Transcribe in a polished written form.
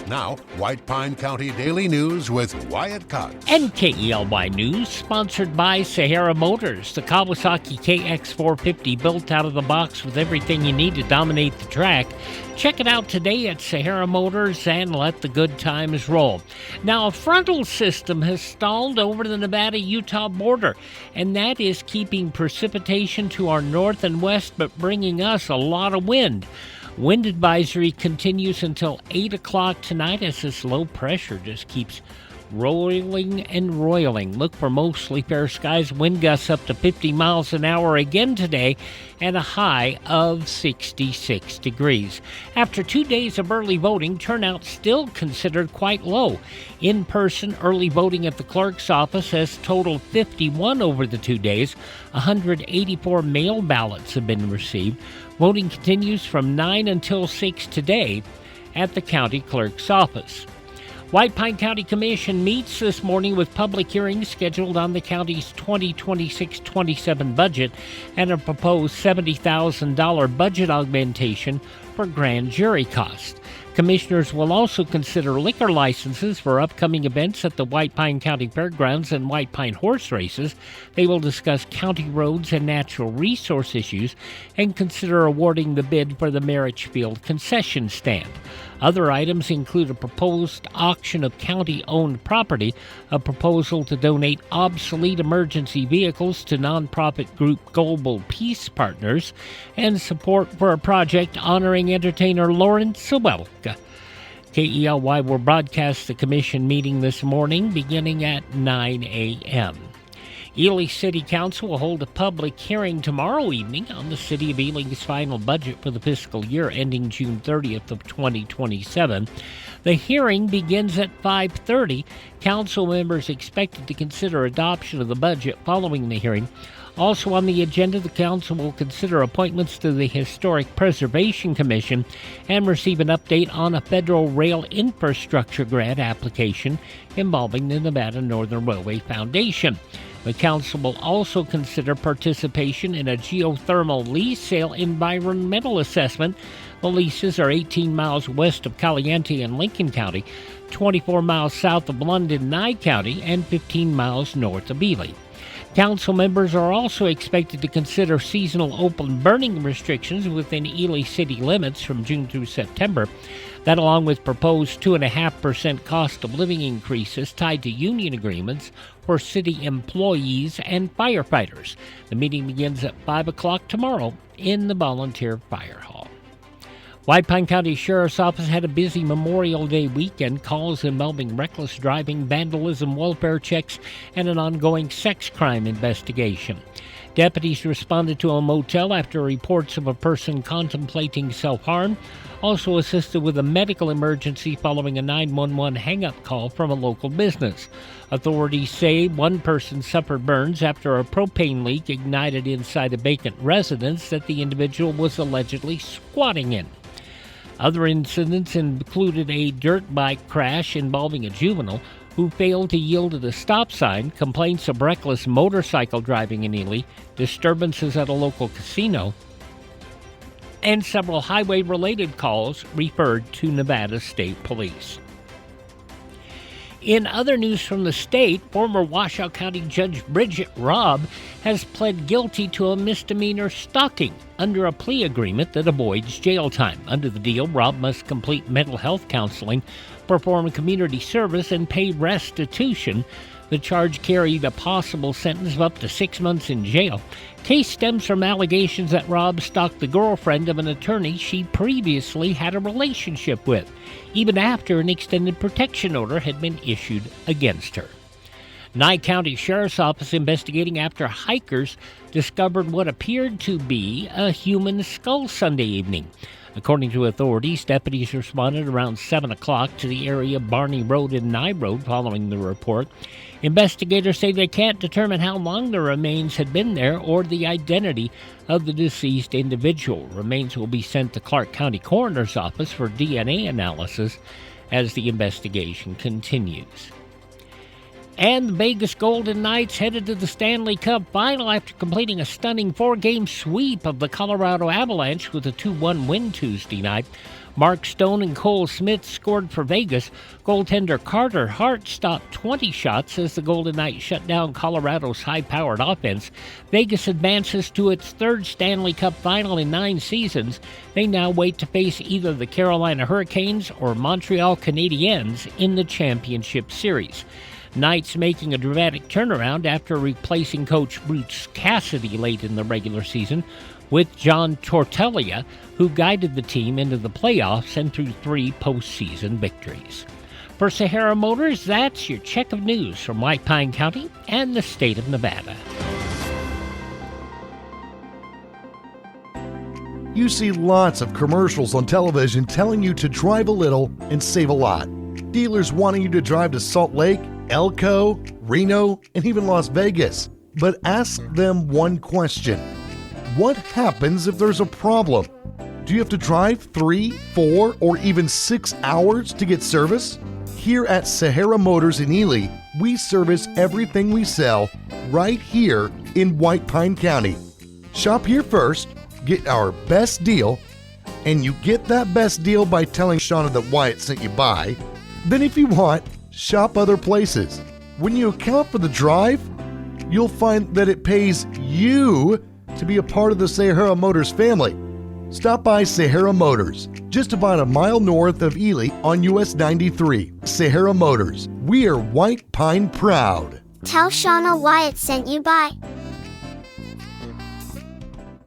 Now, White Pine County Daily News with Wyatt Cox. And KELY News, sponsored by Sahara Motors, the Kawasaki KX450 built out of the box with everything you need to dominate the track. Check it out today at Sahara Motors and let the good times roll. Now, a frontal system has stalled over the Nevada-Utah border, and that is keeping precipitation to our north and west, but bringing us a lot of wind. Wind advisory continues until 8 o'clock tonight as this low pressure just keeps rolling and roiling. Look for mostly fair skies, wind gusts up to 50 miles an hour again today, and a high of 66 degrees. After 2 days of early voting, turnout still considered quite low. In-person early voting at the clerk's office has totaled 51 over the 2 days. 184 mail ballots have been received. Voting continues from 9 until 6 today at the county clerk's office. White Pine County Commission meets this morning with public hearings scheduled on the county's 2026-27 budget and a proposed $70,000 budget augmentation for grand jury costs. Commissioners will also consider liquor licenses for upcoming events at the White Pine County Fairgrounds and White Pine horse races. They will discuss county roads and natural resource issues and consider awarding the bid for the Marriage concession stand. Other items include a proposed auction of county-owned property, a proposal to donate obsolete emergency vehicles to nonprofit group Global Peace Partners, and support for a project honoring entertainer Lauren Sawelka. KELY will broadcast the commission meeting this morning beginning at 9 a.m. Ely City Council will hold a public hearing tomorrow evening on the City of Ely's final budget for the fiscal year ending June 30th of 2027. The hearing begins at 5:30. Council members expected to consider adoption of the budget following the hearing. Also on the agenda, the council will consider appointments to the Historic Preservation Commission and receive an update on a federal rail infrastructure grant application involving the Nevada Northern Railway Foundation. The council will also consider participation in a geothermal lease sale environmental assessment. The leases are 18 miles west of Caliente in Lincoln County, 24 miles south of London, Nye County, and 15 miles north of Ely. Council members are also expected to consider seasonal open burning restrictions within Ely city limits from June through September. That, along with proposed 2.5% cost of living increases tied to union agreements for city employees and firefighters. The meeting begins at 5 o'clock tomorrow in the Volunteer Fire Hall. White Pine County Sheriff's Office had a busy Memorial Day weekend. Calls involving reckless driving, vandalism, welfare checks, and an ongoing sex crime investigation. Deputies responded to a motel after reports of a person contemplating self-harm. Also assisted with a medical emergency following a 911 hang-up call from a local business. Authorities say one person suffered burns after a propane leak ignited inside a vacant residence that the individual was allegedly squatting in. Other incidents included a dirt bike crash involving a juvenile who failed to yield at a stop sign, complaints of reckless motorcycle driving in Ely, disturbances at a local casino, and several highway-related calls referred to Nevada State Police. In other news from the state, former Washoe County Judge Bridget Robb has pled guilty to a misdemeanor stalking under a plea agreement that avoids jail time. Under the deal, Robb must complete mental health counseling, perform community service, and pay restitution. The charge carried a possible sentence of up to 6 months in jail. Case stems from allegations that Robb stalked the girlfriend of an attorney she previously had a relationship with, even after an extended protection order had been issued against her. Nye County Sheriff's Office investigating after hikers discovered what appeared to be a human skull Sunday evening. According to authorities, deputies responded around 7 o'clock to the area of Barney Road and Nye Road following the report. Investigators say they can't determine how long the remains had been there or the identity of the deceased individual. Remains will be sent to Clark County Coroner's Office for DNA analysis as the investigation continues. And the Vegas Golden Knights headed to the Stanley Cup Final after completing a stunning 4-game sweep of the Colorado Avalanche with a 2-1 win Tuesday night. Mark Stone and Cole Smith scored for Vegas. Goaltender Carter Hart stopped 20 shots as the Golden Knights shut down Colorado's high-powered offense. Vegas advances to its third Stanley Cup Final in 9 seasons. They now wait to face either the Carolina Hurricanes or Montreal Canadiens in the championship series. Knights making a dramatic turnaround after replacing coach Bruce Cassidy late in the regular season with John Tortilla, who guided the team into the playoffs and through 3 postseason victories. For Sahara Motors, that's your check of news from White Pine County and the state of Nevada. You see lots of commercials on television telling you to drive a little and save a lot. Dealers wanting you to drive to Salt Lake, Elko, Reno, and even Las Vegas. But ask them one question. What happens if there's a problem? Do you have to drive 3, 4, or even 6 hours to get service? Here at Sahara Motors in Ely, we service everything we sell right here in White Pine County. Shop here first, get our best deal, and you get that best deal by telling Shauna that Wyatt sent you by. Then if you want, shop other places. When you account for the drive, you'll find that it pays you to be a part of the Sahara Motors family. Stop by Sahara Motors, just about a mile north of Ely on US 93. Sahara Motors, we are White Pine proud. Tell Shauna Wyatt sent you by.